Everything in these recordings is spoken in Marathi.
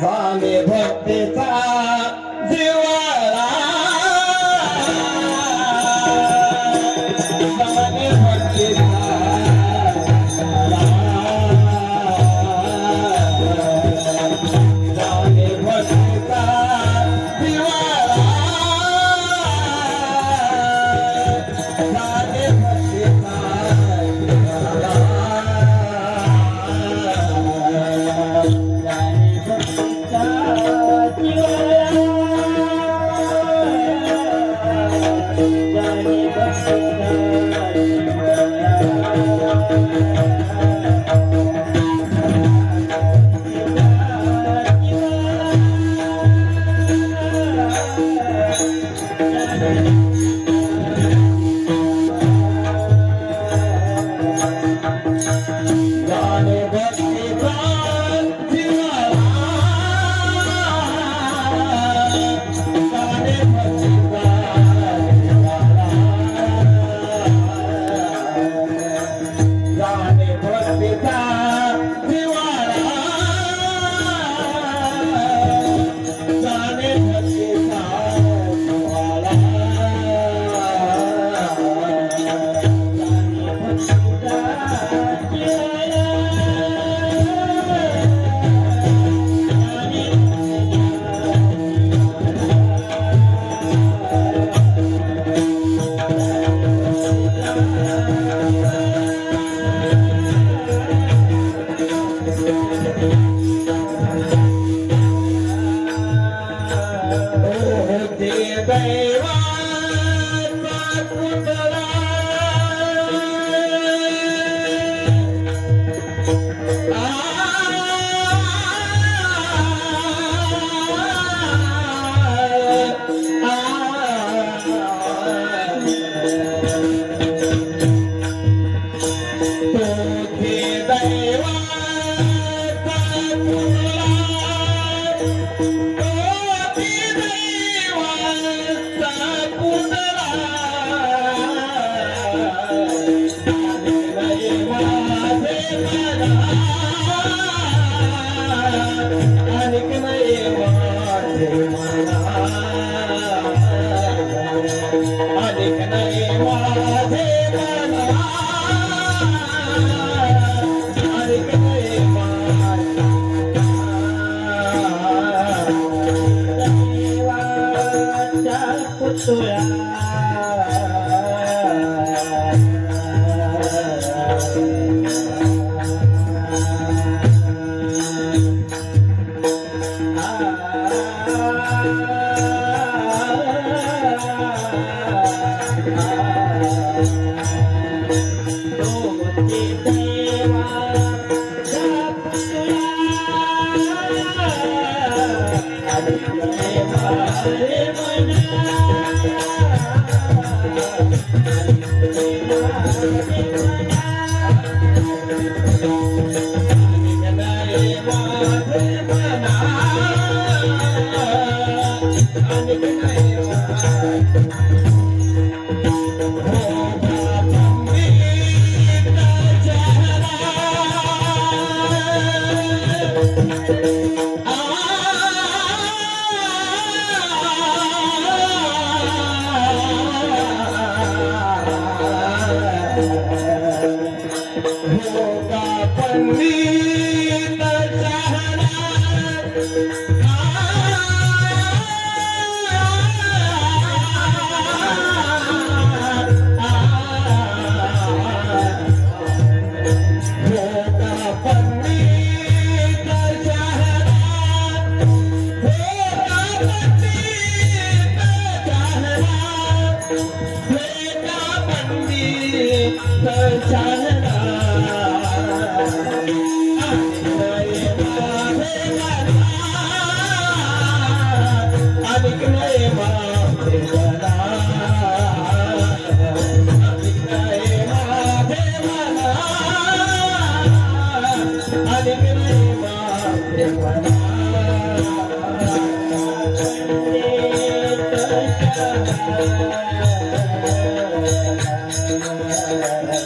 झाले भक्तीचा जिवाळा झाले भक्तीचा झाले भक्तीचा जिवाळा झाले भक्तीचा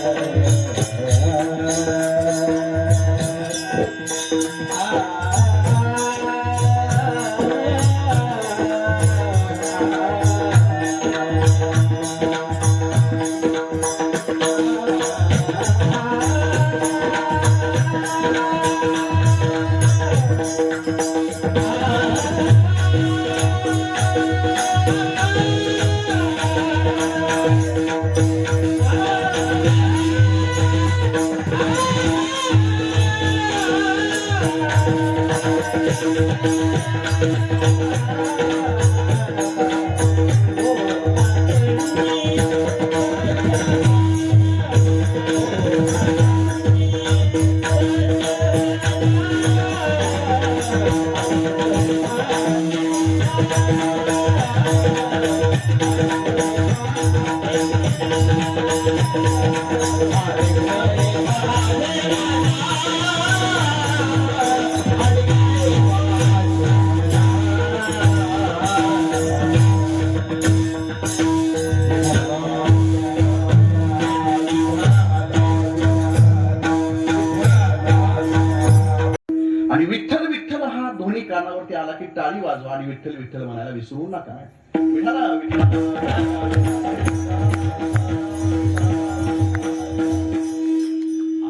Thank you. आणि विठ्ठल विठ्ठल हा ध्वनी कानावरती आला की टाळी वाजवा आणि विठ्ठल विठ्ठल म्हणायला विसरू नका. विठ्ठला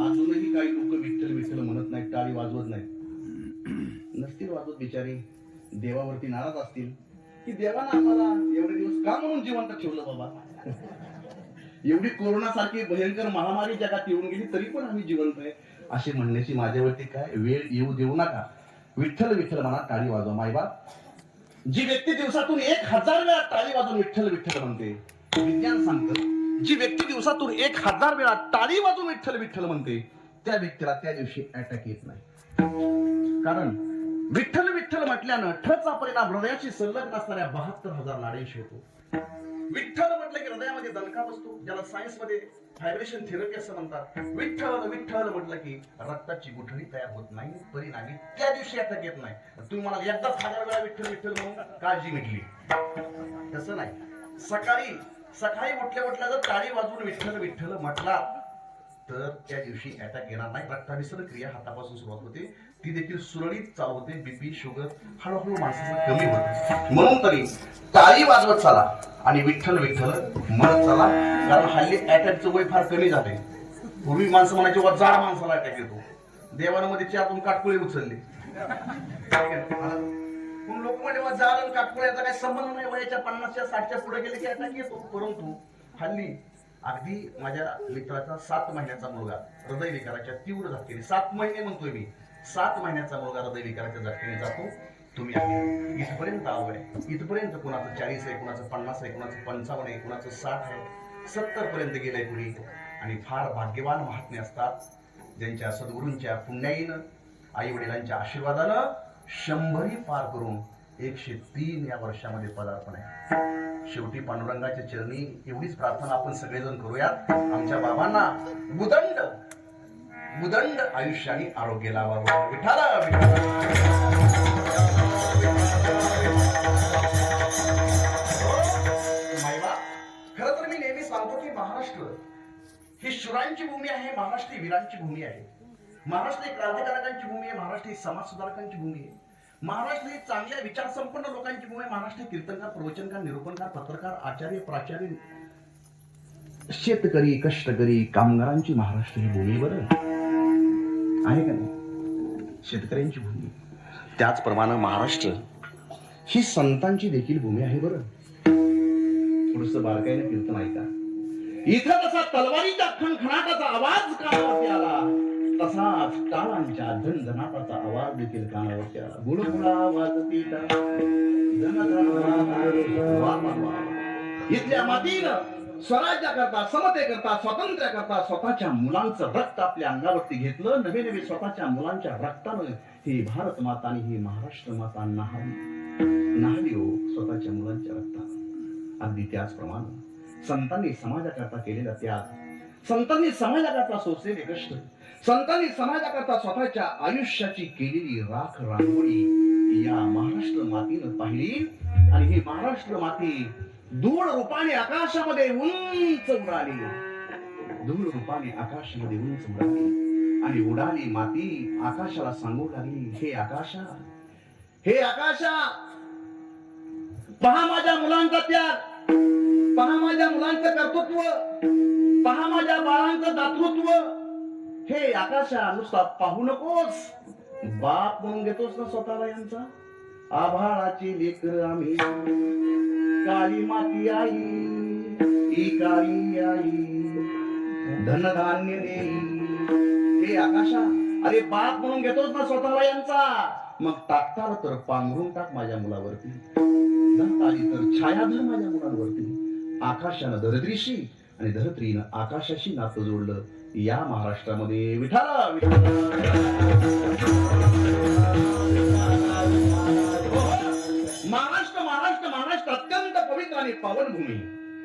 अजूनही काही लोक विठ्ठल विठ्ठल म्हणत नाहीत, टाळी वाजवत नाहीत. नसतील वाजवत बिचारी, देवावरती नाराज असतील की देवानं आम्हाला एवढे दिवस का म्हणून जिवंत ठेवलं बाबा. एवढी कोरोना सारखी भयंकर महामारी जगात येऊन गेली तरी पण आम्ही जिवंत आहे अशी म्हणण्याची माझ्यावरती काय वेळ येऊ देऊ नका. विठ्ठल विठ्ठल म्हणा, टाळी वाजवा. मायबाप, जी व्यक्ती दिवसातून 1000 वेळा टाळी वाजवून विठ्ठल विठ्ठल म्हणते, विज्ञान सांगतं जी व्यक्ती दिवसातून 1000 वेळा टाळी वाजवून विठ्ठल विठ्ठल म्हणते त्या व्यक्तीला त्या दिवशी अटॅक येत नाही. कारण विठ्ठल विठ्ठल म्हटल्यानं ठचा परिणाम हृदयाशी संलग्न असणाऱ्या 72,000 नाड्यांशी होतो. विठ्ठल म्हटलं की हृदयामध्ये दणका बसतो, ज्याला सायन्स मध्ये व्हायब्रेशन थेरपी असं म्हणतात. विठ्ठल विठ्ठल म्हटलं की रक्ताची गुठळी तयार होत नाही, परिणामी त्या दिवशी अटॅक येत नाही. तुम्ही मला एकदाच 1000 वेळा विठ्ठल विठ्ठल म्हणून काळजी मिटली, तसं नाही. सकाळी उठल्या जर टाळी वाजवून विठ्ठल विठ्ठल म्हटला तर त्या दिवशी अटॅक येणार नाही. रक्ताभिसरण क्रिया हातापासून सुरुवात होते, ती देखील सुरळीत चालू होते. बीपी शुगर हळूहळू माणसाचं कमी होतं. म्हणून तरी टाळी वाजवत चला आणि विठ्ठल विठ्ठल म्हणत चला. कारण हल्ली अटॅकचं वय फार कमी झालंय. पूर्वी माणसं म्हणायचे वा जाड माणसाला अटॅक येतो, देवांमध्ये 4 काटकुळे उचलले. लोक म्हणजे वा जाड आणि काटकुळ्याचा काही संबंध नाही, वयाच्या 50च्या 60च्या पुढे गेले की अटॅक येतो. परंतु हल्ली अगदी माझ्या मित्राचा 7 महिन्याचा मुलगा हृदयविकाराच्या तीव्र झटक्याने, 7 महिने म्हणतोय मी, 7 महिन्याचा मुलगा हृदयविकाराच्या झटक्याने जातो. तुम्ही इथपर्यंत आलोय. इथपर्यंत कुणाचं 40 आहे, कुणाचं 50 आहे, कुणाचं 55 आहे, कुणाचं 60 आहे, 70 पर्यंत गेलंय कुणी. आणि फार भाग्यवान महात्मे असतात ज्यांच्या सद्गुरूंच्या पुण्याईनं, आई वडिलांच्या आशीर्वादानं 100 पार करून 103 या वर्षामध्ये पदार्पण आहे. शेवटी पांडुरंगाच्या चरणी एवढीच प्रार्थना आपण सगळेजण करूयात, आमच्या बाबांना उदंड आयुष्य आणि आरोग्य लावावं. विठाला खरं तर मी नेहमी सांगतो की महाराष्ट्र ही शूरांची भूमी आहे, महाराष्ट्र ही वीरांची भूमी आहे. महाराष्ट्र ही क्रांतिकारकांची भूमी आहे, महाराष्ट्र ही समाज सुधारकांची भूमी आहे. महाराष्ट्र ही चांगल्या विचार संपन्न लोकांची भूमी आहे. महाराष्ट्र कीर्तनकार, प्रवचनकार, निरूपणकार, पत्रकार, आचार्य, प्राचार्य, शेतकरी, कष्टकरी, कामगारांची महाराष्ट्र ही भूमी बरं आहे का नाही? शेतकऱ्यांची भूमी. त्याचप्रमाणे महाराष्ट्र ही संतांची देखील भूमी आहे बरं. थोडस बारकाईने कीर्तन ऐका. इथं तसा तलवारीच्या खणखणाटाचा आवाज कानावरती आला, तसाच टाळांच्या झणझणाटाचा आवाज देखील कानावरती आला. गुळगुळा वाजती इथल्या मातीनं स्वराज्याकरता, समतेकरता, स्वातंत्र्याकरता स्वतःच्या मुलांचं रक्त आपल्या अंगावरती घेतलं. नवे नवे स्वतःच्या मुलांच्या रक्तानं ही भारत माता आणि ही महाराष्ट्र माता नाहली हो स्वतःच्या मुलांच्या रक्तानं. अगदी त्याचप्रमाणे संतांनी समाजाकरता केलेला त्याग, संतांनी समाजाकरता सोसलेले कष्ट, संतांनी समाजाकरता स्वतःच्या आयुष्याची केलेली राख रांगोळी या महाराष्ट्र मातीनं पाहिली. आणि ही महाराष्ट्र माती दूर रूपाने आकाशामध्ये उंच उडाली. धूळ रूपाने आकाशामध्ये उंच उडाली आणि उडाली माती आकाशाला सांगू लागली, हे आकाशा, हे आकाशा, पहा माझ्या मुलांचा त्याग, पहा माझ्या मुलांचं कर्तृत्व, पहा माझ्या बाळांचं दातृत्व. हे आकाशा, नुसता पाहू नकोस, बाप म्हणून घेतोस ना स्वतःला यांचा. आभाळाची लेकर आम्ही, काळी माती आई, ही काळी आई धनधान्य देई. हे आकाशा, अरे बाप म्हणून घेतोस ना स्वतःला यांचा, मग टाकताल तर पांघरून टाक माझ्या मुलावरती, धरताली तर छायाधर माझ्या मुलांवरती. आकाशानं धरत्रीशी आणि धरत्रीनं आकाशाशी नातं जोडलं या महाराष्ट्रामध्ये. विठाला महाराष्ट्र, महाराष्ट्र, महाराष्ट्र अत्यंत पवित्र आणि पावन भूमी.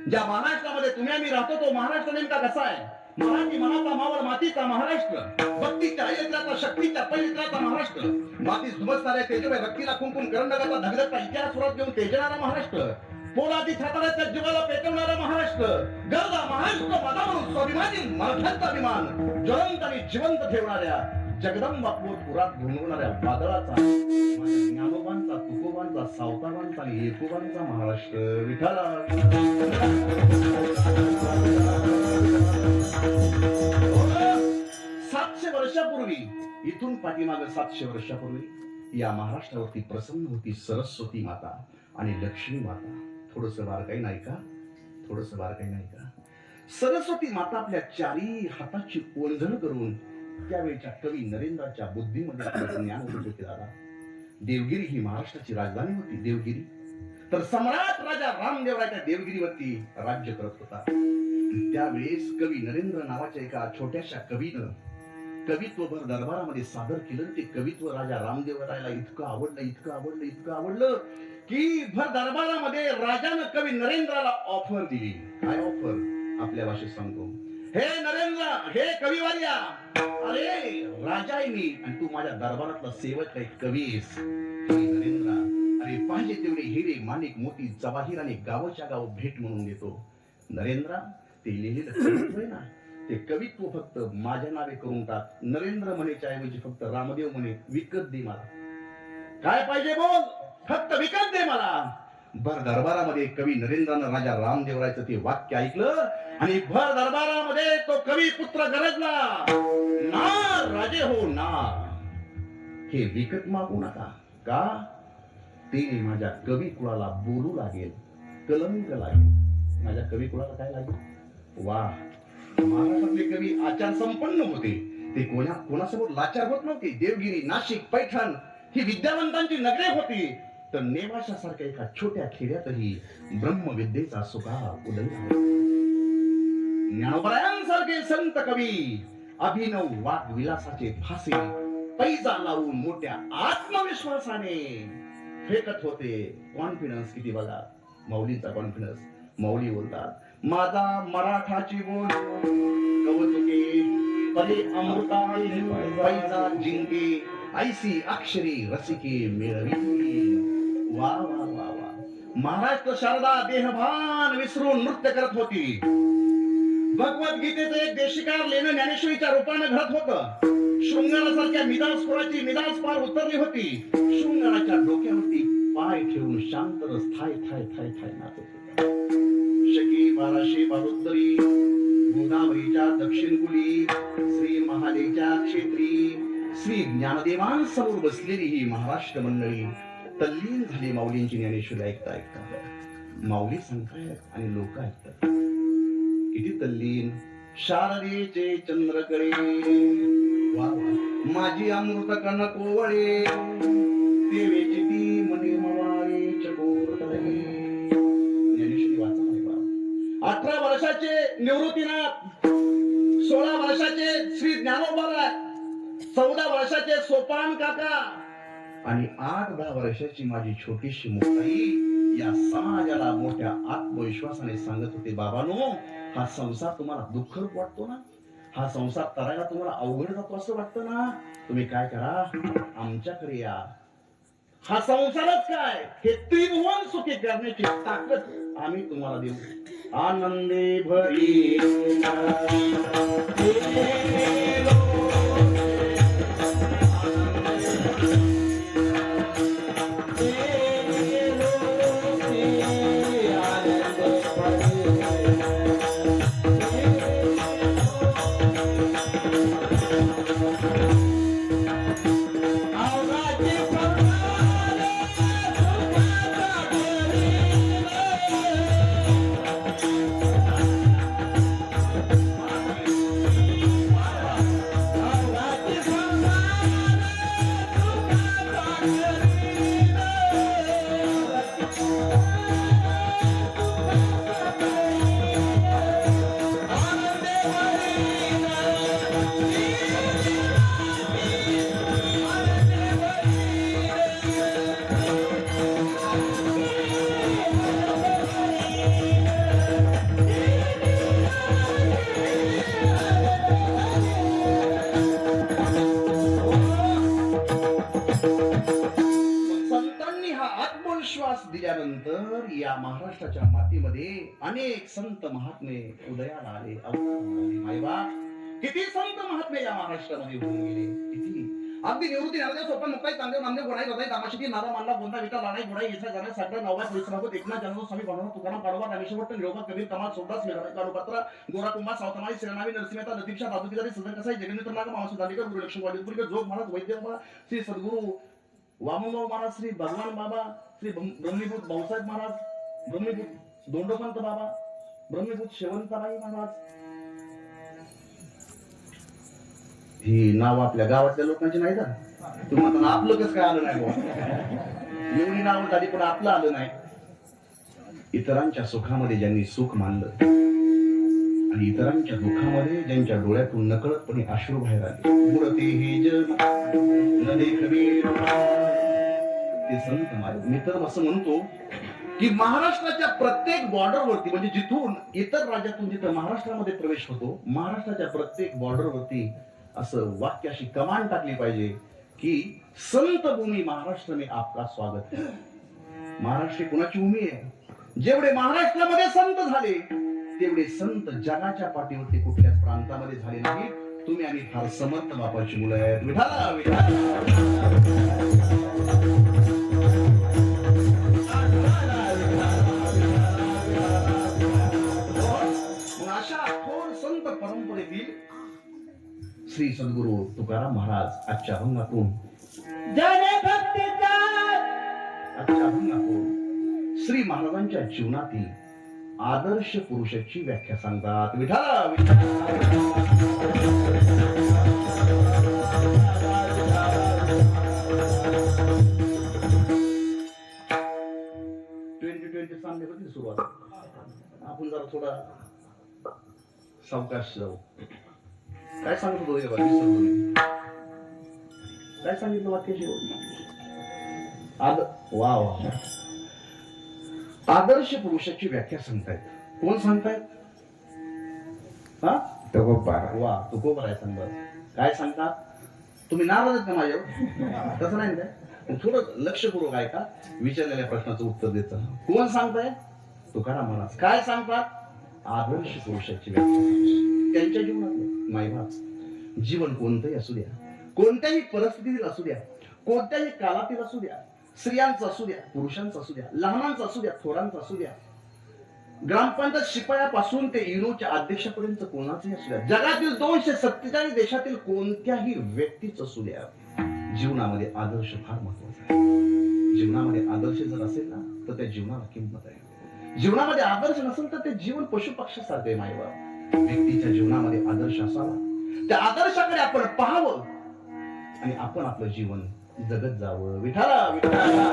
ज्या महाराष्ट्रामध्ये तुम्ही आम्ही राहतो तो महाराष्ट्र नेमका कसा आहे? मराठी मनाचा मावळ मातीचा महाराष्ट्र, भक्तीच्या ऐकल्याचा शक्तीच्या पवित्राचा महाराष्ट्र, मातीस धुमसणाऱ्या तेजवे रक्तीला कुंकुम करंडकाचा धगधगता इतिहास सुरात घेऊन तेजणारा महाराष्ट्र, पोलादी छाताळ्याच्या जीवाला पेटवणारा महाराष्ट्र, गरजा महाराष्ट्र माझा म्हणून स्वाभिमानी मराठ्यांचा अभिमान ज्वलंत आणि जिवंत ठेवणाऱ्या जगदंबा पुरात घुमवणाऱ्या वादळाचा, माझ्या ज्ञानोबांचा, तुकोबांचा, सावतारांचा आणि एकोबांचा महाराष्ट्र. विठाला 700 वर्षापूर्वी, इथून पाठीमागे 700 वर्षापूर्वी या महाराष्ट्रावरती प्रसन्न होती सरस्वती माता आणि लक्ष्मी माता. थोडस बारकाई नाही का? थोडस बारकाई नाही का? सरस्वती माता आपल्या चारी हाताची ओंजण करून त्यावेळच्या कवी नरेंद्राच्या बुद्धीमध्ये ज्ञान होते. दादा, देवगिरी ही महाराष्ट्राची राजधानी होती. देवगिरी तर सम्राट राजा रामदेवराय त्या देवगिरीवरती राज्य करत होता. त्यावेळेस कवी नरेंद्र नावाच्या एका छोट्याशा कवीनं कवित्व भर दरबारामध्ये सादर केलं. ते कवित्व राजा रामदेवरायला इतकं आवडलं, इतकं आवडलं, इतकं आवडलं की भर दरबारामध्ये राजानं कवी नरेंद्राला ऑफर दिली. काय ऑफर? आपल्या भाषेत सांगतो. हे नरेंद्र, हे कविवार्या, अरे राजा आहे मी आणि तू माझ्या दरबारातला सेवक आहे, कवी आहेस. हे नरेंद्र, अरे पाहिजे तेवढे हिरे माणिक मोती जवाहीर आणि गावाच्या गाव भेट म्हणून देतो. नरेंद्र, ते लिहिलेलं कवित्व आहे ना, ते कवित्व फक्त माझ्या नावे करून टाक. नरेंद्र म्हणेच्या ऐवजी फक्त रामदेव म्हणे विकत दे मला. काय पाहिजे बोल, फक्त विकत दे मला. भर दरबारामध्ये कवी नरेंद्रानं राजा रामदेवरायचं ते वाक्य ऐकलं आणि भर दरबारामध्ये तो कवी पुत्र गरजला, नार राजे हो नार, हे विकत मागू नका. का? ते माझ्या कवी कुळाला बोलू लागेल, कलंक लागेल. माझ्या कवी कुळाला काय लागेल? वा, महाराष्ट्रातले कवी आचार संपन्न होते. ते कोणासोबत लाचार होत नव्हते. देवगिरी, नाशिक, पैठण ही विद्यावंतांची नगरे होती. तर नेवाशा सारख्या एका छोट्या खेड्यातही ब्रह्मविद्येचा सुकाळ उदय. ज्ञानोबरायांसारखे संत कवी अभिनव वाद विलासाचे फासे पैजा लावून मोठ्या आत्मविश्वासाने फेकत होते. कॉन्फिडन्स किती बघा, माऊलींचा कॉन्फिडन्स. माऊली बोलतात, माझा मराठाची बोल कवतुके पदे अमृता पैजा जिंके ऐसी अक्षरी रसिके मिळवी. वा वा वा वा. महाराष्ट्र शारदा देहभान विसरून नृत्य करत होती. भगवद्गीतेचं एक देशिकार लेणं ज्ञानेश्वरीच्या रूपाने घडत होतं. शृंगारासारख्या मिदासपुराची मिदास पार उतरली होती. शृंगाराच्या डोक्यावरती पाय ठेवून शांत रस थाय थाय थाय थाय नाचत होते. शकी 1272 गोदावरीच्या दक्षिण कुली श्री महादेच्या क्षेत्री श्री ज्ञानदेवांसमोर बसलेली ही महाराष्ट्र मंडळी तल्लीन झाली माऊलींची ज्ञानेश्वरी ऐकता ऐकता. माऊली सांगतायत आणि लोक ऐकतात. किती तल्लीन. शारदेचे चंद्रकडे वा वा, माझी अमृत कनक ओवळे, देवेची ती मने मवाळे चकोर तळे. ज्ञानेश्वरी वाचा नाही बाबा. 18 वर्षाचे निवृत्तीनाथ, 16 वर्षाचे श्री ज्ञानोबा, 14 वर्षाचे सोपान काका आणि 8-10 वर्षाची माझी छोटीशी मुक्ताई या समाजाला मोठ्या आत्मविश्वासाने सांगत होते, बाबांनो, हा संसार तुम्हाला दुःखरूप वाटतो ना, हा संसार करायला तुम्हाला अवघड जातो असं वाटतं ना, तुम्ही काय करा, आमच्याकडे या. हा संसारच काय, हे त्रिभुवन सुखी करण्याची ताकद आम्ही तुम्हाला देऊ. आनंदे भरी संतांनी हा आत्मविश्वास दिल्यानंतर या महाराष्ट्राच्या मातीमध्ये अनेक संत महात्मे उदयाला आले, अवतरणाला आले. मायबा, किती संत महात्मे या महाराष्ट्रामध्ये होऊन गेले, किती. अगदी निवृत्ती नारदेव सोपान मुक्ताई तांदेव नामदेव गोणाई गदाई तामाशिकी नारा मानला गोंदा विटा लाडाई गोडाई येसा जाणे साखर नववा परिश्रमागत एकनाथ जनरल स्वामी बनवणार तुकाराम काढवा रामेश्वर निरोबा कबीर कमाल सोमदास मेघराज काळूपात्रा गोरा कुंभा सावतमाळी सिरनावी नरसिंहता लतीफशा दादुकीदारी सदन कसाई जगन्नाथ नाग मावशी दांडेकर गुरुलक्ष्मी वालीपुरकर जोग महाराज वैद्य श्री सद्गुरु वामनराव महाराज, श्री भगवान बाबा, श्री ब्रह्मीभूत भाऊसाहेब महाराज, ब्रह्मीभूत दोंडोपंत बाबा, ब्रह्मीभूत शेवंतबाई महाराज. ही नाव आपल्या गावातल्या लोकांची नाही का? तुम्हाला आपलं कसं काय आलं नाही बुवा? एवढी नाव झाली पण आपलं आलं नाही. इतरांच्या सुखामध्ये ज्यांनी सुख मानलं आणि इतरांच्या दुःखामध्ये ज्यांच्या डोळ्यातून नकळतपणे अश्रू बाहेर आले, मुळते हे जग न देखवे ते संत माझे. मी तर असं म्हणतो की महाराष्ट्राच्या प्रत्येक बॉर्डरवरती, म्हणजे जिथून इतर राज्यातून जिथं महाराष्ट्रामध्ये प्रवेश होतो, महाराष्ट्राच्या प्रत्येक बॉर्डरवरती असं वाक्य, अशी कमांड टाकली पाहिजे की संत भूमी महाराष्ट्र में आपका स्वागत है. महाराष्ट्र कुणाची भूमी आहे? जेवढे महाराष्ट्रामध्ये संत झाले तेवढे संत जगाच्या पाठीवरती कुठल्याच प्रांतामध्ये झाले नाही. तुम्ही आणि फार समर्थ बापाची मुलं आहेत. विठाला अशा थोर संत परंपरेतील श्री सद्गुरु तुकाराम महाराज आजच्या अभंगातून श्री महाराजांच्या जीवनातील आदर्श पुरुषाची व्याख्या सांगतात. विठाला 2020 सामने कधी सुरुवात. आपण जरा थोडा सावकाश जाऊ. काय सांगत होतो काय सांगितलं वाक्याशी? वा वा, आदर्श पुरुषाची व्याख्या सांगतायत. कोण सांगतायत? हा, वा, तुकोबा आहे. सांगा काय सांगतात. तुम्ही नाराज आहेत का माझ्यावर? तसं नाही काय, थोडं लक्षपूर्वक आहे का विचारलेल्या प्रश्नाचं उत्तर देतं. कोण सांगताय? तुकाराम महाराज. काय सांगतात? आदर्श पुरुषाची व्याख्या. त्यांच्या जीवनातलं मायबाप जीवन कोणतंही असू द्या, कोणत्याही परिस्थितीतील असू द्या, कोणत्याही कालातील असू द्या, स्त्रियांचं असू द्या, पुरुषांचं असू द्या, लहानांचं असू द्या, थोरांचं असू द्या, ग्रामपंचायत शिपायापासून ते युनोच्या अध्यक्षापर्यंत कोणाचंही असू द्या, जगातील 247 देशातील कोणत्याही व्यक्तीच असू द्या, जीवनामध्ये आदर्श फार महत्वाचा आहे. जीवनामध्ये आदर्श जर असेल ना तर त्या जीवनाला किंमत आहे. जीवनामध्ये आदर्श नसेल तर ते जीवन पशुपक्षासारखे मायबाप. व्यक्तीच्या जीवनामध्ये आदर्श असावा, त्या आदर्शाकडे आपण पाहावं आणि आपण आपलं जीवन जगत जावं. विठाला विठाला.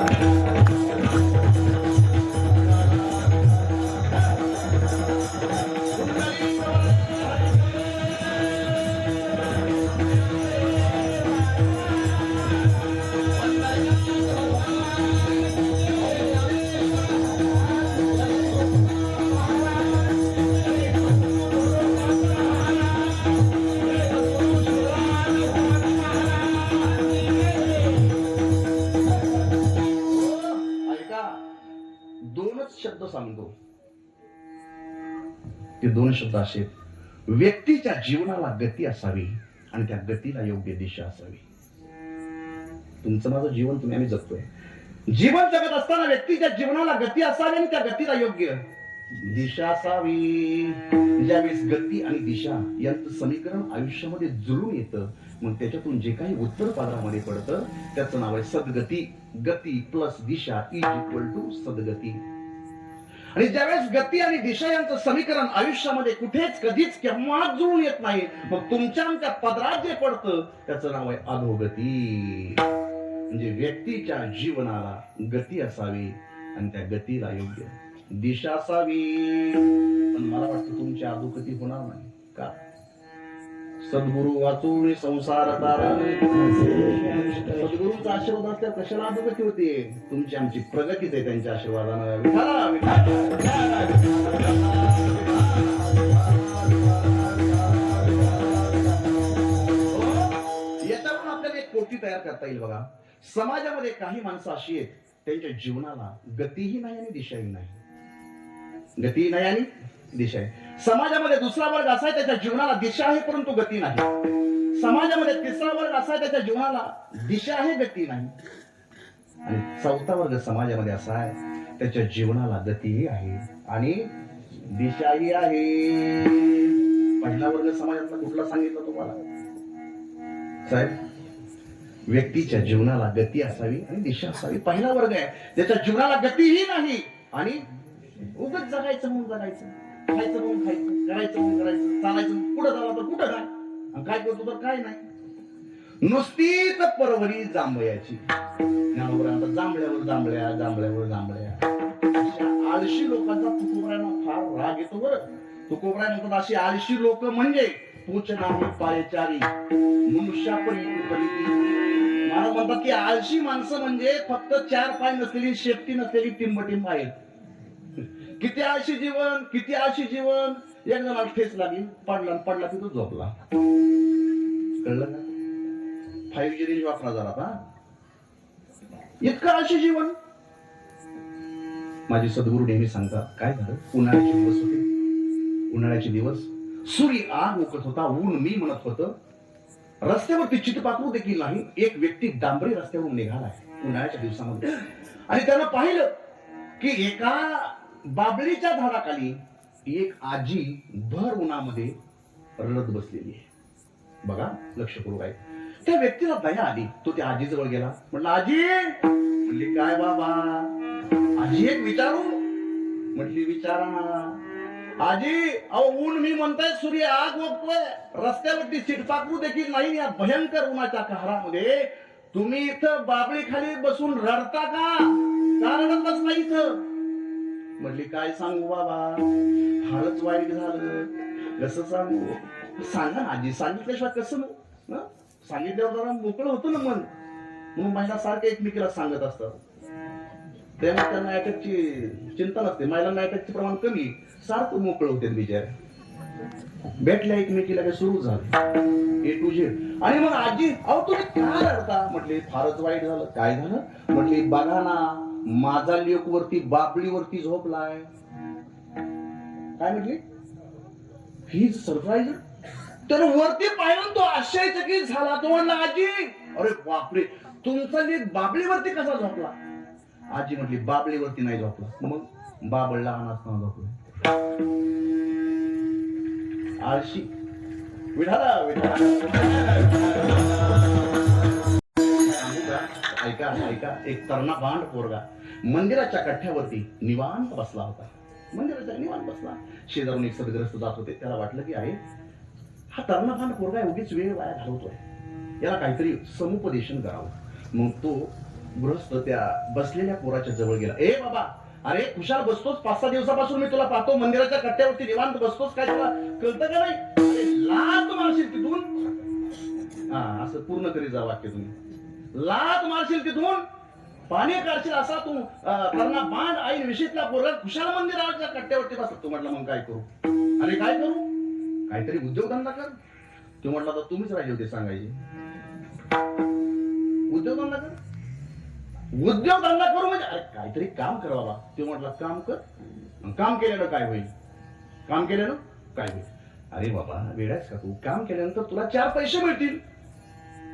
दोनच शब्द सांगतो. ते दोन शब्द असे, व्यक्तीच्या जीवनाला गती असावी आणि त्या गतीला योग्य दिशा असावी. तुमचं माझं जीवन तुम्ही आम्ही जगतोय. जीवन जगत असताना व्यक्तीच्या जीवनाला गती असावी आणि त्या गतीला योग्य दिशा असावी. ज्यावेळेस गती आणि दिशा यांचं समीकरण आयुष्यामध्ये जुळून येतं, मग त्याच्यातून जे काही उत्तर पदरामध्ये पडतं त्याचं नाव आहे सद्गती. गती प्लस दिशा इज इक्वल टू सद्गती. आणि ज्यावेळेस गती आणि दिशा यांचं समीकरण आयुष्यामध्ये कुठेच कधीच केव्हाच जुळून येत नाही, मग तुमच्या आमच्या पदरात जे पडतं त्याचं नाव आहे अधोगती. म्हणजे व्यक्तीच्या जीवनाला गती असावी आणि त्या गतीला योग्य दिशा असावी. पण मला वाटतं तुमची अधोगती होणार नाही का? सद्गुरु वाचून संसार तारणे. सद्गुरूंचा आशीर्वाद असल्यावर कशाला अधोगती होते? तुमची आमची प्रगतीच आहे त्यांच्या आशीर्वादानं. विठाला, याच्यावरून आपल्याला एक कोटी तयार करता येईल बघा. समाजामध्ये काही माणसं अशी आहेत त्यांच्या जीवनाला गतीही नाही आणि दिशाही नाही. गती नाही आणि दिशा आहे. समाजामध्ये दुसरा वर्ग असा आहे त्याच्या जीवनाला दिशा आहे परंतु गती नाही. समाजामध्ये तिसरा वर्ग असा आहे त्याच्या जीवनाला दिशा आहे गती नाही. आणि चौथा वर्ग समाजामध्ये असा आहे त्याच्या जीवनाला गतीही आहे आणि दिशाही आहे. पहिला वर्ग समाजातला कुठला सांगितलं तुम्हाला साहेब? व्यक्तीच्या जीवनाला गती असावी आणि दिशा असावी. पहिला वर्ग आहे त्याच्या जीवनाला गतीही नाही आणि उगाच जगायचं म्हणून जगायचं, खायचं म्हणून खायचं, करायचं म्हणून करायचं, चालायचं पुढे झाला तर कुठं काय, आणि काय करतो तर काय नाही. नुसतीच परवरी जांभयाची. ज्ञानोबरांचा जांभळ्यावर जांभळ्या, जांभळ्यावर जांभळ्या. अशा आळशी लोकांचा तुकोबरांना फार राग येतो बरं. तुकोबराय म्हणतात अशी आळशी लोक म्हणजे पूछ नाही पायचारी मनुष्यापरी उपलिती. मला म्हणतात की आळशी माणसं म्हणजे फक्त चार पाय नसलेली, शेपटी नसलेली टिंबटिंब आहेत. किती आळशी जीवन, किती आळशी जीवन. एक जण ठेच लागली, पडला तिथं झोपला. कळलं का? 5G रेंज वापरा जरा आता. इतकं आळशी जीवन. माझे सद्गुरू नेहमी सांगतात, काय झालं, उन्हाळ्याचे दिवस होते. उन्हाळ्याचे दिवस, सूर्य आग ओकत होता, ऊन मी म्हणत होतं. रस्त्यावरती चितपाखरू देखील नाही. एक व्यक्ती डांबरी रस्त्यावरून निघालाय उन्हाळ्याच्या दिवसामध्ये आणि त्यानं पाहिलं की एका बाबळीच्या झाडाखाली एक आजी भर उन्हामध्ये रडत बसलेली आहे. बघा, लक्ष करू काय. त्या व्यक्तीला दया आली. तो त्या आजीजवळ गेला. म्हटलं, आजी. म्हणली, काय बाबा? आजी, एक विचारू? म्हटली, विचारा ना. आजी, अहो ऊन मी म्हणताय, सूर्य आग ओकतोय, रस्त्यावरती चिटपाखरू देखील नाही. या भयंकर उन्हाच्या कहरामध्ये तुम्ही इथं बाबळी खाली बसून रडता का? का रडत बसला इथं? म्हटली, काय सांगू बाबा, फारच वाईट झालं. कसं सांगू? सांगा ना आजी, सांगितल्याशिवाय कसं सांगितल्यावर जरा मोकळं होतं ना मन. म्हणून महिला सारख्या एकमेकीला सांगत असतात. त्यामुळे त्यांना अटॅकची चिंता नसते. महिलांना अटॅकचे प्रमाण कमी, सारखं मोकळं होते बिचार. भेटल्या एकमेकीला काय सुरू झालं A to Z. आणि मग आजी, अहो तुम्ही काय रडता? म्हटले, फारच वाईट झालं. काय झालं? म्हटली, बघा ना, माझा लेक वरती बाबळीवरती झोपलाय. काय म्हटली? ही सरप्राईज. तर वरती पाहिलं तो आश्चर्यचकित झाला. तो म्हणला, आजी, अरे बापरे, तुमचा लेक बाबळीवरती कसा झोपला? आजी म्हटली, बाबळीवरती नाही झोपला. मग बाबळ लहान असताना झोपला. आळशी. विठाला ऐका ऐका. एक तरणा बांड पोरगा मंदिराच्या कठ्ठ्यावरती निवांत बसला होता. मंदिराच्या निवांत बसला. शेजारून एक सदग्रस्त जात होते. त्याला वाटलं की आहे हा तरणा बांड पोरगा उगीच वेळ वाया घालवतोय, याला काहीतरी समुपदेशन करावं. मग तो गृहस्थ त्या बसलेल्या पोराच्या जवळ गेला. ए बाबा, अरे कुशाल बसतोस? 5-6 दिवसापासून मी तुला पाहतो मंदिराच्या कट्ट्यावरती निवांत बसतोस. काय तुला कळतं का नाही? लात मारशील तिथून. हा, असं पूर्ण करी जा वाक्य तुम्ही. लात मारशील तिथून, पाणी काढशील असा तू तरणा बांड आई विषयीतला पोरगा कुशाल मंदिराच्या कट्ट्यावरती बसतो. तू म्हटलं, मग काय करू? अरे काय करू? काहीतरी उद्योगधंदा कर. तू म्हटला, तर तुम्हीच राहिले होते सांगायचे. उद्योगधंदा कर. उद्योगधंदा करू म्हणजे अरे काहीतरी काम कर बाबा. ते म्हटलं, काम कर. काम केल्यानं काय होईल? काम केल्यानं काय होईल? अरे बाबा वेळाच का तू काम केल्यानंतर तुला 4 पैसे मिळतील.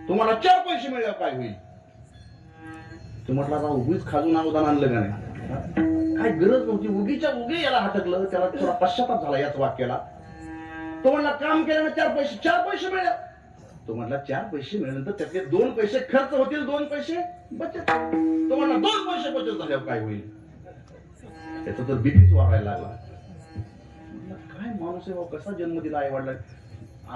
तुम्हाला 4 पैसे मिळाल्यावर काय होईल? तू म्हटला आता उगीच खाजून अवदान आणलं का नाही? काय गरज नव्हती, उगीच्या उगी याला हटकलं, त्याला थोडा पश्चाताप झाला याच वाक्याला. तो म्हणला काम केल्यानं 4 पैसे मिळाले. तो म्हटला 4 पैसे मिळाल्यानंतर त्यातले 2 पैसे खर्च होतील, 2 पैसे बचत. तो म्हणला 2 पैसे बचत झाल्यावर काय होईल? त्याचा तर बीपीच वाढायला लागला. काय माणूस आहे, कसा जन्म दिला आई वडिला.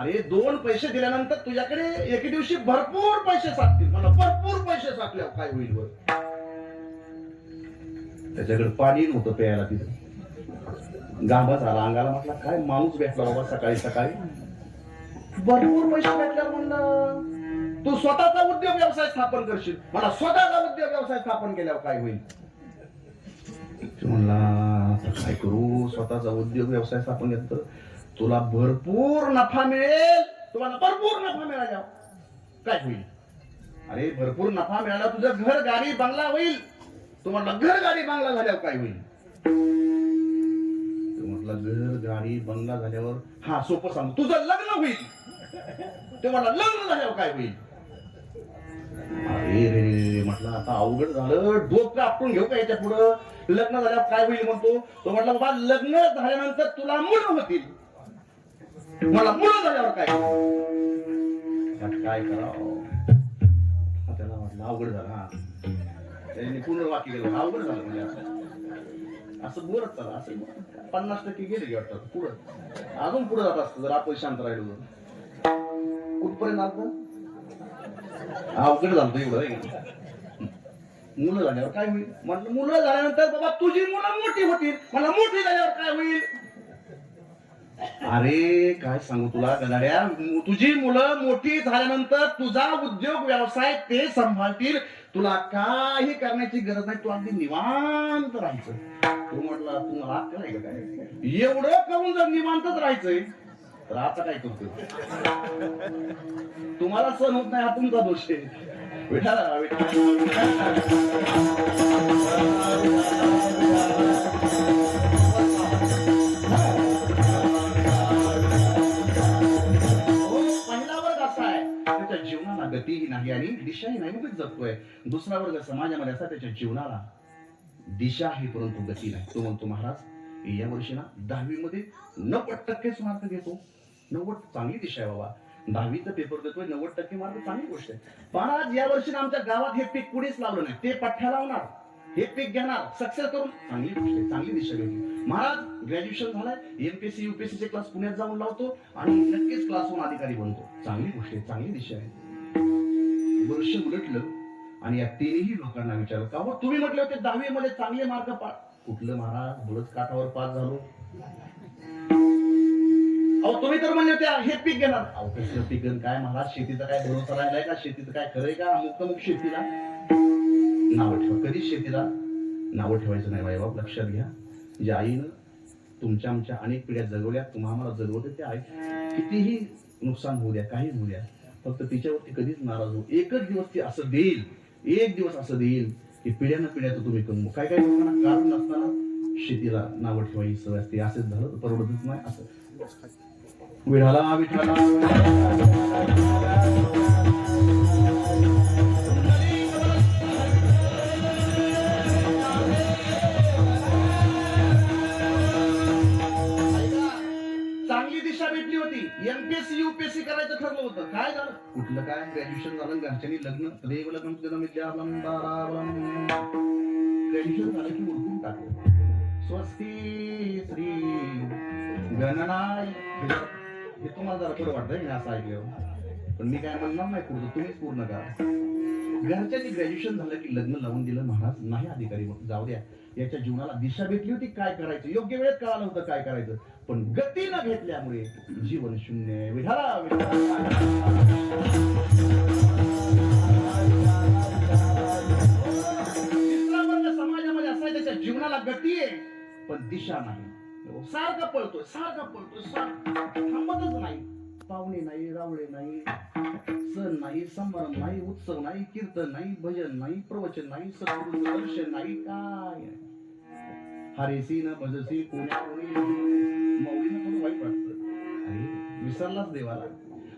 अरे 2 पैसे दिल्यानंतर तुझ्याकडे एके दिवशी भरपूर पैसे साठतील. मला भरपूर पैसे साठल्यावर काय होईल वर? त्याच्याकडे पाणी नव्हतं प्यायला तिथं. गांबा झाला अंगाला. म्हटला काय माणूस भेटला बाबा सकाळी सकाळी. भरपूर पैसे भेटल्यावर म्हणलं तू स्वतःचा उद्योग व्यवसाय स्थापन करशील. मला स्वतःचा उद्योग व्यवसाय स्थापन केल्यावर काय होईल? म्हणला आता काय करू, स्वतःचा उद्योग व्यवसाय स्थापन केला तर तुला भरपूर नफा मिळेल. तुम्हाला भरपूर नफा मिळाल्यावर काय होईल? अरे भरपूर नफा मिळाला तुझं घर गाडी बंगला होईल. तुम्हाला घर गाडी बंगला झाल्यावर काय होईल? म्हटलं घर गाडी बंगला झाल्यावर हा सोपं सांग, तुझं लग्न होईल. ते म्हटलं लग्न झाल्यावर काय होईल? अरे रे म्हटलं आता अवघड झालं, डोकं आपटून घेऊ का याच्या पुढं? लग्न झाल्यावर काय होईल म्हणतो. तो म्हटला बाबा लग्न झाल्यानंतर तुला मुलं होतील. मला मुलं झाल्यावर काय काय करावं? त्याला म्हटलं अवघड झालं. हा त्यांनी पूर्ण वाक्य केलं, अवघड झालं म्हणजे असं बोलत चाल. असं 50% गेले वाटतं. पुढं अजून पुढे जात असतं जर आपण शांत राहिलो. कुठपर्यंत आलं? अवघड झालं एवढं. मुलं झाल्यावर काय होईल? म्हटलं मुलं झाल्यानंतर बाबा तुझी मुलं मोठी होतील. मला मोठी झाल्यावर काय होईल? अरे काय सांगू तुला गदाड्या, तुझी मुलं मोठी झाल्यानंतर तुझा उद्योग व्यवसाय ते सांभाळतील. तुला काही करण्याची गरज नाही. तू अगदी निवांत राहायचं. तू म्हटला तुम्हाला अक्कल आहे का काय? एवढं करून जर निवांतच राहायचंय तर आता काय करतो? तुम्हाला सण होत नाही हा तुमचा दोष आहे. विठाला जीवनाला गतीही नाही आणि दिशाही नाही, उगीच जगतोय. दुसरा वर्ग समाजामध्ये असा त्याच्या जीवनाला दिशा आहे परंतु गती नाही. तो म्हणतो महाराज या वर्षी ना 10वी मध्ये 90% मार्क घेतो. 90 चांगली दिशा आहे बाबा. 10वीचा पेपर देतोय, 90% मार्क चांगली गोष्ट आहे. महाराज या वर्षी आमच्या गावात हे पीक कुणीच लावलं नाही. ते पठ्ठ्या लावणार, हे पीक घेणार, सक्सेस करून चांगली गोष्ट आहे, चांगली दिशा घेतली. महाराज ग्रॅज्युएशन झालंय, एमपीएससी यूपीएससी चे क्लास पुण्यात जाऊन लावतो आणि नक्कीच क्लासहून अधिकारी बनतो. चांगली गोष्ट आहे, चांगली दिशा आहे. वर्ष उलटलं आणि या 3ही लोकांना विचारलं का हो तुम्ही म्हटले होते 10वी मध्ये चांगले मार्क कुठलं महाराज? बुलच काठावर पास झालो. अहो तुम्ही तर म्हणले होते हे पीक घेणार. अहो कसलं पीक काय महाराज? शेतीचा काय भरोसा राहिलाय का? शेतीचं काय खरंय का? अमुक शेतीला नावं ठेवा. कधीच शेतीला नावं ठेवायचं नाही बाई बाप. लक्षात घ्या, ज्या आईनं तुमच्या आमच्या अनेक पिढ्या जगवल्या, तुम्हाला जगवते त्या आई कितीही नुकसान होऊ द्या, काही होऊ द्या, फक्त तिच्यावरती कधीच नाराज हो. एकच दिवस ती असं देईल, एक दिवस असं देईल की पिढ्यानं पिढ्या तुम्ही कमवू. काय काय लोकांना कारण नसताना शेतीला नावं ठेवायची सवय असते. असंच झालं तर परवडतच नाही. असं विठाला विठाला चांगली दिशा भेटली होती. एमपीएससी यूपीएससी करायचं ठरलं होतं. काय झालं? कुठलं काय? ग्रॅज्युएशन झालं, घरच्यांनी लग्न रेव लग्न ग्रॅज्युएशन झालं की उडकून टाकलं. स्वस्ती श्री गणनाय. हे तुम्हाला जरा पुढे वाटतंय मी असं ऐकलं, पण मी काय म्हणणार नाही पूर्ण, तुम्हीच पूर्ण करा. घरच्यांनी ग्रॅज्युएशन झालं की लग्न लावून दिलं. महाराज नाही अधिकारी जाऊ द्या. याच्या जीवनाला दिशा भेटली होती काय करायचं, योग्य वेळेत कळालं होतं काय करायचं, पण गती न घेतल्यामुळे जीवन शून्य. विठाला समाजामध्ये असा त्याच्या जीवनाला गती आहे पण दिशा नाही. सारखा पळतोय थांबतच नाही. पाहुणे नाही, रावळे नाही, सण नाही, समारंभ नाही, उत्सव नाही, कीर्तन नाही, भजन नाही, प्रवचन नाही, सत्संग दर्शन नाही, काय हरेसी न भजसी कोणी कोणी मौलीनं थोडं वाईट वाटतं. अरे विसरलाच देवाला.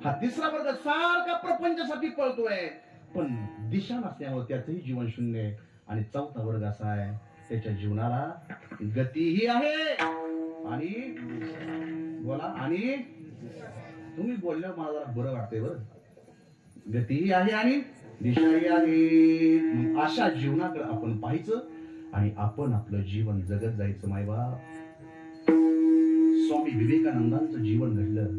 हा तिसरा वर्ग सारखा प्रपंचासाठी पळतोय, पण दिशा नसल्यामुळे त्याचंही जीवन शून्य आहे. आणि चौथा वर्ग असा आहे, त्याच्या जीवनाला गतीही आहे आणि बोला आणि तुम्ही बोलल्यावर मला जरा बरं वाटतंय. बरं, गतीही आहे आणि दिशाही आहे. मग अशा जीवनाकडे आपण पाहायचं आणि आपण आपलं जीवन जगत जायचं. मायबाप, स्वामी विवेकानंदांचं जीवन घडलं,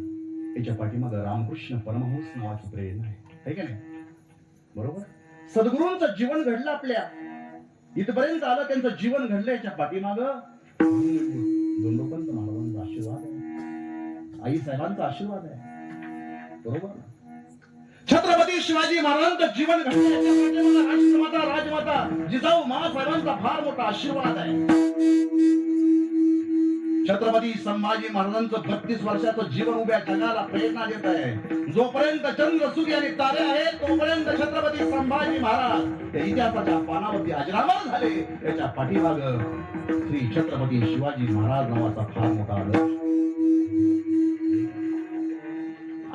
याच्या पाठीमागं रामकृष्ण परमहंस नावाची प्रेरणा आहे का नाही? बरोबर. सद्गुरूंचं जीवन घडलं, आपल्या इथपर्यंत आलं, त्यांचं जीवन घडलं, याच्या पाठीमागं दंडोपंत महाराजांचा आशीर्वाद आहे, आई साहेबांचा आशीर्वाद आहे. बरोबर. छत्रपती शिवाजी महाराजांचं जीवन घडलं, याच्या पाठीमागं राष्ट्रमाता राजमाता जिजाऊ मासाहेबांचा फार मोठा आशीर्वाद आहे. छत्रपती संभाजी महाराजांचं 32 वर्षाचं जीवन उभ्या जगाला प्रेरणा देत आहे. जोपर्यंत चंद्र सूर्य आणि तारे आहेत, तोपर्यंत छत्रपती संभाजी महाराज त्या इतिहासाच्या पानावरती अजरामर झाले. याच्या पाठीमागं श्री छत्रपती शिवाजी महाराज नावाचा फार मोठा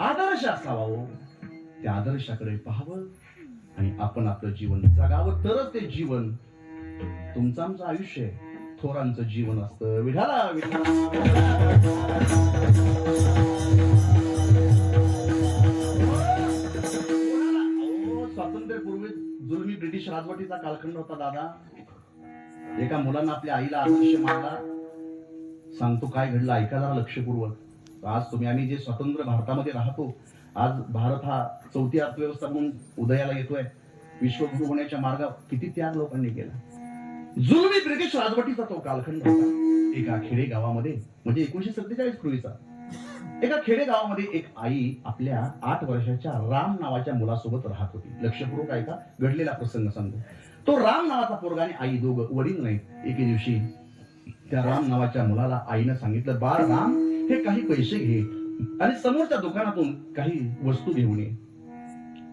आदर्श असावा हो. त्या आदर्शाकडे पाहावं आणि आपण आपलं जीवन जगावं, तरच ते जीवन तुमचं आमचं आयुष्य आहे. थोरांचं जीवन असतं. विठाला स्वातंत्र्यपूर्वी जुलमी ब्रिटिश राजवटीचा कालखंड होता दादा. एका मुलानं आपल्या आईला आदर्श मानला. सांगतो काय घडलं, ऐका जरा लक्षपूर्वक. आज तुम्ही आम्ही जे स्वतंत्र भारतामध्ये राहतो, आज भारत हा चौथी अर्थव्यवस्था म्हणून उदयाला येतोय. विश्वगुरु होण्याच्या मार्गावर किती त्याग लोकांनी केला. जुलमी ब्रिटिश राजवटीचा तो कालखंड होता. एका खेडे गावामध्ये, म्हणजे 1947 पूर्वीचा, एका खेडे गावामध्ये एक आई आपल्या 8 वर्षाच्या राम नावाच्या मुलासोबत राहत होती. लक्षपूर्वक ऐका, घडलेला प्रसंग सांगतो. तो राम नावाचा पोरगा आणि आई दोघं वडील नाहीत. एके दिवशी त्या राम नावाच्या मुलाला आईनं सांगितलं, बाळ राम, हे काही पैसे घे आणि समोरच्या दुकानातून काही वस्तू घेऊन ये.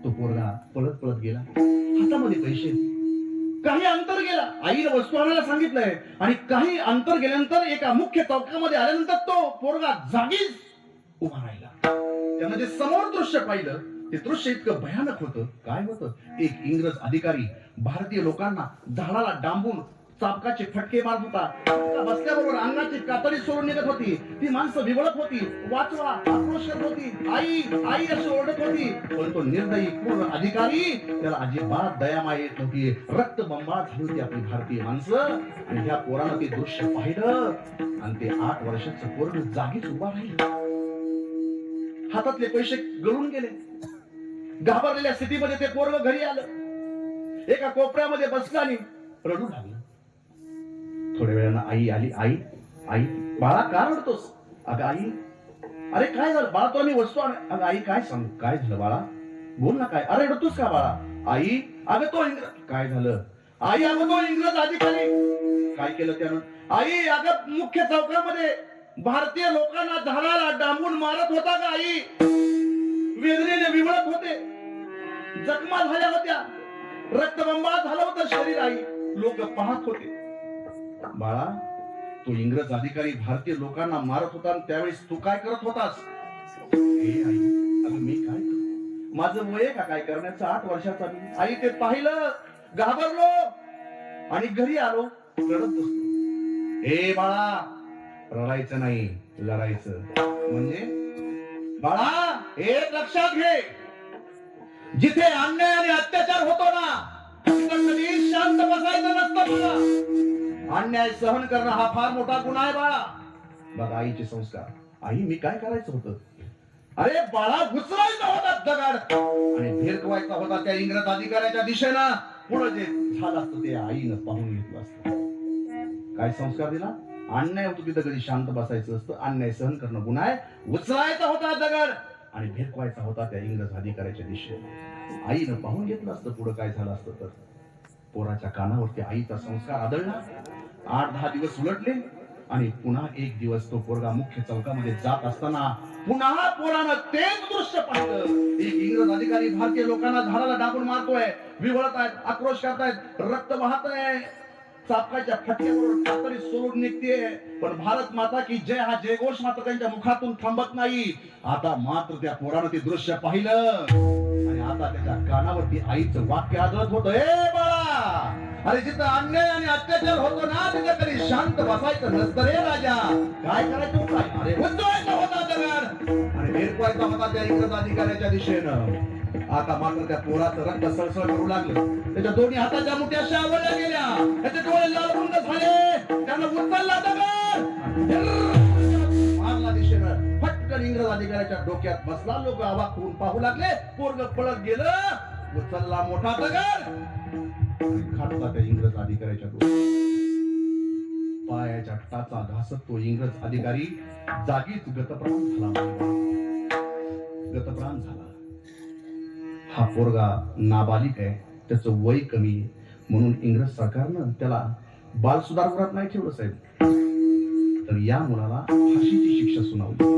तो पोरगा पळत पळत गेला, हातामध्ये पैसे. काही अंतर गेला, आईने वस्तू आणायला सांगितलंय, आणि काही अंतर गेल्यानंतर एका मुख्य चौकामध्ये आल्यानंतर तो पोरगा जागीच उभा राहिला. त्यानं जे समोर दृश्य पाहिलं, ते दृश्य इतकं भयानक होतं. काय होतं? एक इंग्रज अधिकारी भारतीय लोकांना झाडाला डांबून चाबकाचे फटके मारत होता. बसल्याबरोबर अंगाची कातडी सोडून निघत होती. ती माणसं विवळत होती, वाचवा, आक्रोश करत होती, आई आई अशी ओरडत होती. पण तो निर्दयी पूर्ण अधिकारी, त्याला अजिबात दयामाया येत नव्हती. रक्तबंबाळ झाली होती आपली भारतीय माणसं. आणि ह्या पोरानं ते दृश्य पाहिलं आणि ते 8 वर्षाचं पोरग जागीच उभा राहिलं. हातातले पैसे गळून गेले. घाबरलेल्या स्थितीमध्ये ते पोरग घरी आलं. एका कोपऱ्यामध्ये बसलं आणि रडू लागलं. थोड्या वेळानं आई आली. आई आई बाळा, का रडतोस? अगं आई, अरे काय झालं बाळा, तुला मी वस्तू आण. अगं आई काय सांगू, काय झालं बाळा, बोल ना काय. अरे रडतोस का बाळा? आई, अगं तो इंग्रज. काय झालं? आई, अगं तो इंग्रज अधिकारी. काय केलं त्यानं? आई, अगं मुख्य चौकामध्ये भारतीय लोकांना झाडाला डांबून मारत होता का आई. वेदनेने विवळत होते, जखमा झाल्या होत्या, रक्तबंबाळ झालं होतं शरीर. आई, लोक पाहत होते. बाळा, तो इंग्रज अधिकारी भारतीय लोकांना मारत होता, त्यावेळेस तू काय करत होतास? आई, अगं मी काय करू, माझं वय का काय करण्याचं, 8 वर्षाचा मी. आई ते पाहिलं, घाबरलो आणि घरी आलो, रडत बसलो. ए बाळा, रडायचं नाही, लढायचं. म्हणजे बाळा, एक लक्षात घे, जिथे अन्याय आणि अत्याचार होतो ना, तिथं कधी शांत बसायचं नसतं. बाळा, अन्याय सहन करणं हा फार मोठा गुन्हा आहे बाळा. बघा आईचे संस्कार. आई, मी काय करायचं होतं? अरे बाळा, घुसवायचा होता दगड आणि भिरकवायचा होता त्या इंग्रज अधिकाऱ्याच्या दिशेनं. पुढे जे झालं असतं ते आईनं पाहून घेतलं असतं. काय संस्कार दिला? अन्याय होतो तिथं कधी शांत बसायचं असतं. अन्याय सहन करणं गुन्हा आहे. उचलायचा होता दगड आणि भिरकवायचा होता त्या इंग्रज अधिकाऱ्याच्या दिशेनं. आईनं पाहून घेतलं असतं पुढे काय झालं असतं तर. पोराच्या कानावरती आईचा संस्कार आदळला. 8-10 दिवस उलटले आणि पुन्हा एक दिवस तो पोरगा मुख्य चौकामध्ये जात असताना पुन्हा पोरानं तेच दृश्य पाहिलं. एक इंग्रज अधिकारी भारतीय लोकांना झाडाला डांबून मारतोय, विवळत आहेत, आक्रोश करतायत, रक्त वाहत आहे. चापकाच्या फटक्याबरोबर कातडी सोडून निघते. पण भारत माता की जय हा जयघोष मात्र त्यांच्या मुखातून थांबत नाही. आता मात्र त्या पोरानं ते दृश्य पाहिलं आणि आता त्याच्या कानावरती आईचं वाक्य आदळत होतं, ए बाळा, अरे जिथं अन्याय आणि अत्याचार होतो ना तिथे कधी शांत बसायचं नसतं रे राजा. काय करायचं काय? अरे उचलायचा होता दगड आणि भिरकवायचा होता त्या इंग्रज अधिकाऱ्याच्या दिशेनं. आता मात्र त्या पोराचं रक्त सळसळ करू लागलं. त्याच्या दोन्ही हाताच्या मुठ्या शावल्या गेल्या, त्याचे डोळे लालबुंद झाले. त्यानं उचलला दगड, मारला दिशेनं, फटकन इंग्रज अधिकाऱ्याच्या डोक्यात बसला. लोक अवाक होऊन पाहू लागले. पोरग पळत गेलं, उचलला मोठा दगड, खाटला त्या इंग्रज अधिकाऱ्याच्या डोक्यात. पायाच्या टाचा घासत तो इंग्रज अधिकारी जागीच गतप्राण झाला. गतप्राण झाला. हा पोरगा नाबालिक आहे, त्याचं वय कमी आहे, म्हणून इंग्रज सरकारनं त्याला बाल सुधारगृहात नाही ठेवलं साहेब, तर या मुलाला फाशीची शिक्षा सुनावली.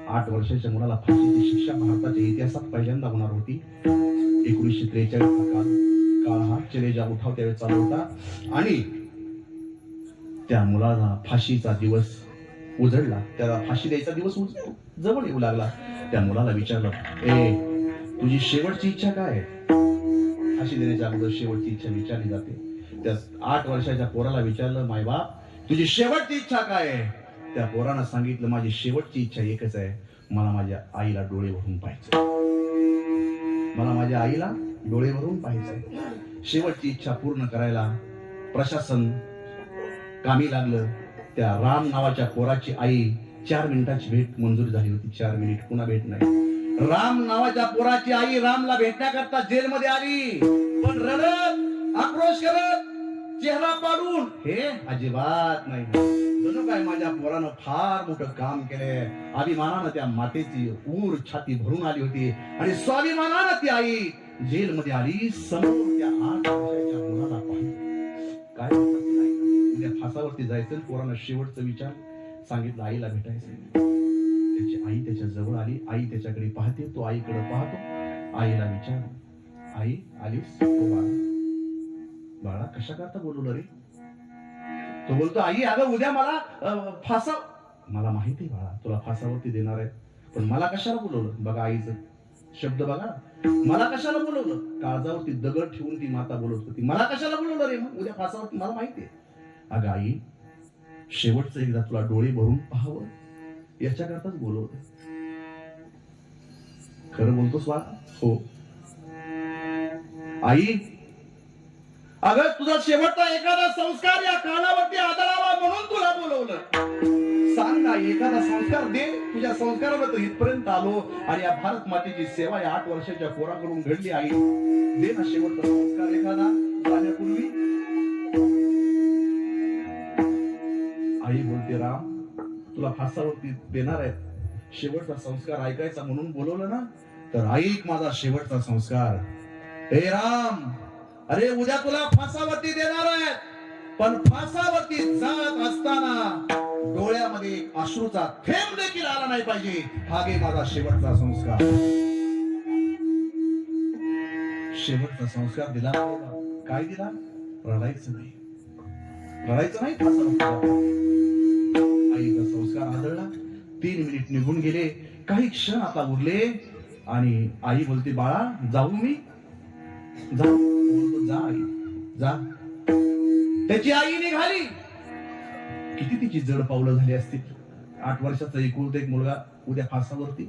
8 वर्षाच्या मुलाला फाशीची शिक्षा भारताच्या इतिहासात पहिल्यांदा होणार होती. 1943 काळ हा चलेजा उठाव त्यावेळी चालू होता आणि त्या मुलाला फाशीचा दिवस उजळला. त्याला फाशी द्यायचा दिवस जवळ येऊ लागला. त्या मुलाला विचारलं, ए तुझी शेवटची इच्छा काय आहे? फाशी देण्याच्या अगोदर शेवटची इच्छा विचारली जाते. त्या 8 वर्षाच्या पोराला विचारलं, माय बाप तुझी शेवटची इच्छा काय आहे? त्या पोरानं सांगितलं, माझी शेवटची इच्छा एकच आहे, मला माझ्या आईला डोळे भरून पाहायचं. मला माझ्या आईला डोळे भरून पाहायचंय. शेवटची इच्छा पूर्ण करायला प्रशासन कामी लागलं. त्या राम नावाच्या पोराची आई 4 मिनिटाची भेट मंजूर झाली होती. 4 मिनिट, पुन्हा भेट नाही. राम नावाच्या पोराची आई रामला भेटण्याकरता जेलमध्ये आली, पण रडत, आक्रोश करत, चेहरा पाडून हे अजिबात नाही. जणू काय माझ्या पोरानं फार मोठं काम केलंय. अभिमानानं त्या मातेची ऊर छाती भरून आली होती आणि स्वाभिमानानं ती आई जेलमध्ये आली. समोर त्या 8 वर्षाच्या मुलाला पाहिलं. काय उद्या फासावरती जायचं. पोरानं शेवटचा विचार सांगितलं, आईला भेटायचं. त्याची आई त्याच्या जवळ आली. आई त्याच्याकडे पाहते, तो आईकडे पाहतो. आईला विचार, आई आलीस? तो बाळा कशा करता बोलवलं रे? तो बोलतो, आई अगं उद्या मला फासा. मला माहिती आहे बाळा तुला फासावरती देणार आहे, पण मला कशाला बोलवलं? बघा आईचं शब्द बघा, मला कशाला बोलवलं? काळजावरती दगड ठेवून ती माता बोलत होती. मला कशाला बोलवलं रे मग उद्या फासावरती? मला माहिती आहे. अगं आई शेवटचं एकदा तुला डोळे भरून पाहावं याच्याकरताच बोलवलं. खरं बोलतोस वा? हो आई, अगं तुझा शेवटचा एखादा संस्कार या कानावरती आदरावा म्हणून तुला बोलवलं. सांग ना, एखादा संस्कार दे. तुझ्या संस्कारावर इथपर्यंत आलो आणि या भारत मातेची सेवा या 8 वर्षाच्या पोराकडून घडली. आई दे ना शेवटचा संस्कार एखादा जाण्यापूर्वी. आई बोलते, राम तुला फासावरती देणार आहे, शेवटचा संस्कार ऐकायचा म्हणून बोलवलं ना, तर ऐक माझा शेवटचा संस्कार. हे राम, अरे उद्या तुला फासावरती देणार आहे, पण फासावरती जात असताना डोळ्यामध्ये अश्रूचा थेंब देखील आला नाही पाहिजे. हा घे माझा शेवटचा संस्कार. शेवटचा संस्कार दिला. काय दिला? रडायचं नाही. रडायचं नाही फासावरती. आईचा संस्कार आदळला. 3 मिनिट निघून गेले. काही क्षण आता उरले आणि आई बोलते, बाळा जाऊ मी? जा. जा आई जा. त्याची आई निघाली. किती तिची जड पावलं झाली असतील. 8 वर्षाचा एकुलता एक मुलगा उद्या फासावरती.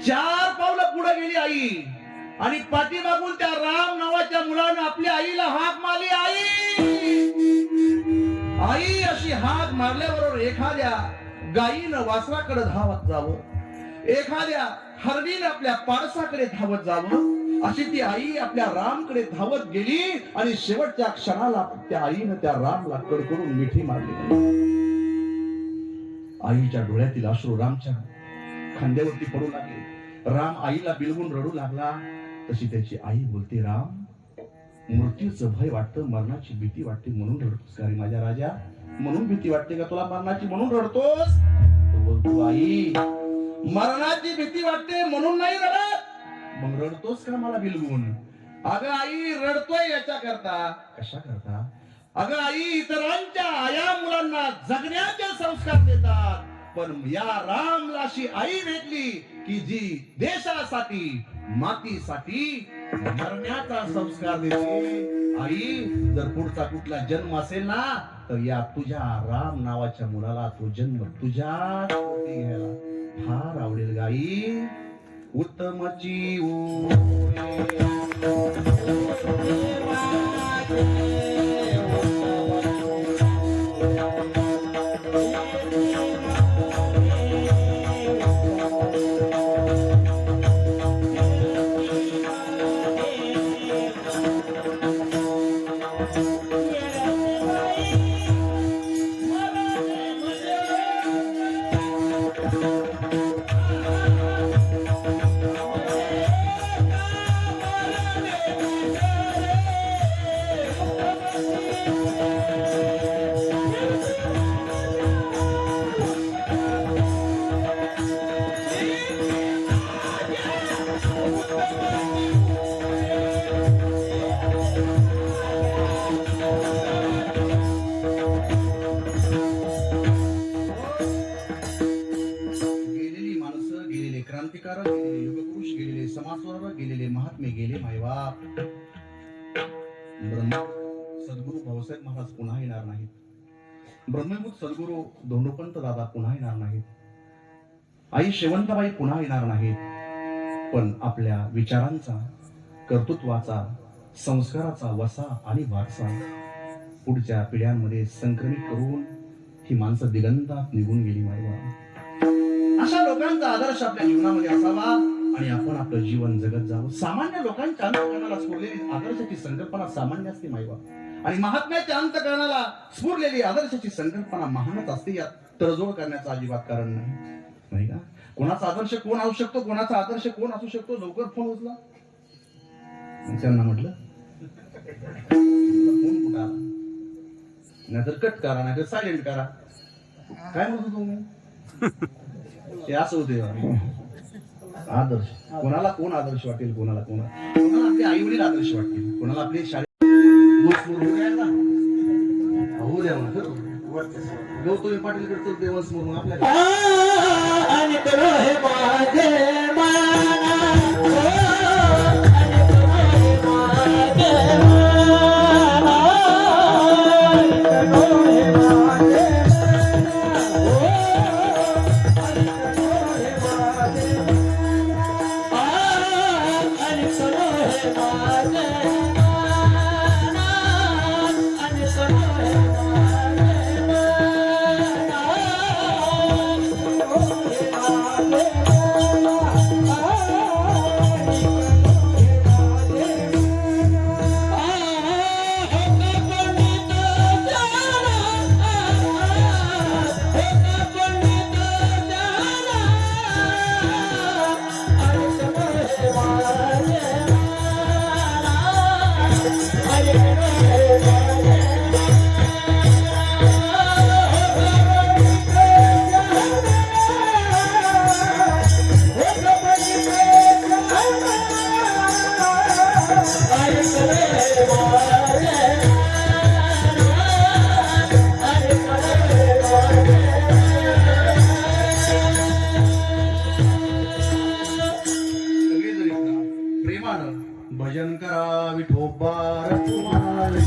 4 पावलं पुढे गेली आई आणि पाठीमागून त्या राम नावाच्या मुलानं आपल्या आईला हाक मारली. आई, आई अशी हाक मारल्याबरोबर एखाद्या गायीनं वासराकडे धावत जावं, एखाद्या हरणीने आपल्या पारसाकडे धावत जावं, अशी ती आई आपल्या रामकडे धावत गेली आणि शेवटच्या क्षणाला त्या आईनं त्या रामला कडकडून मिठी मारली. आईच्या डोळ्यातील अश्रू रामच्या खांद्यावरती पडू लागले. राम आईला बिलगून रडू लागला. तशी त्याची आई बोलते, राम मृत्यूचं भय वाटतं, मरणाची भीती वाटते म्हणून रडतोस का रे माझ्या राजा? म्हणून भीती वाटते का तुला मरणाची म्हणून रडतोस? तो बोलतो, आई मरणाची भीती वाटते म्हणून नाही रडत. मग रडतोस का मला बिलगून? अगं आई रडतोय याच्या करता. कशा करता? अगं आई, इतरांच्या आया मुलांना जगण्याचे संस्कार देतात, पण या रामला अशी आई भेटली की जी देशासाठी, मातीसाठी मरण्याचा संस्कार देते. आई, जर पुढचा कुठला जन्म असेल ना, तर या तुझ्या राम नावाच्या मुलाला तो जन्म तुझ्याच पोटी घ्यायला फार आवडेल गाई. उत्तमची गेलेली माणसं, गेलेले क्रांतिकारक, गेलेले युगपुरुष, गेलेले समाजसुधारक, गेलेले महात्मे गेले मायबाप. ब्रह्म सद्गुरू भाऊसाहेब महाराज पुन्हा येणार नाहीत. ब्रह्मभूत सद्गुरू धोंडोपंत दादा पुन्हा येणार नाहीत. आई शेवंताबाई पुन्हा येणार नाहीत. पण आपल्या विचारांचा, कर्तृत्वाचा, संस्काराचा वसा आणि वारसा पुढच्या पिढ्यांमध्ये संक्रमित करून ही माणसं दिगंतात निघून गेली मायबाप. अशा लोकांचा आदर्श आपल्या जीवनामध्ये असावा आणि आपण आपलं जीवन जगत जावं. सामान्य लोकांच्या अंतःकरणाला स्फुरलेली आदर्शाची संकल्पना सामान्य असते मायबाप, आणि महात्म्याच्या अंतःकरणाला स्फुरलेली आदर्शाची संकल्पना महानच असते. यात तडजोड करण्याचं अजिबात कारण नाही, नाही का? कोणाचा आदर्श कोण असू शकतो, कोणाचा आदर्श कोण असू शकतो. लवकर फोन उचला. त्यांना म्हटलं फोन कुठं आला, नाहीतर कट करा, नाहीतर सायलेंट करा. काय म्हणतो तुम्ही? ते असं होते आदर्श. कोणाला कोण आदर्श वाटेल, कोणाला आपले आई वडील आदर्श वाटतील, कोणाला आपले शाळेत होऊ द्या म्हणतो. गौतमी पाटीलकडे चलते वंश म्हणून आपल्याला आणि तर हे माझे माना, भजन करा विठोबा रखुमाई.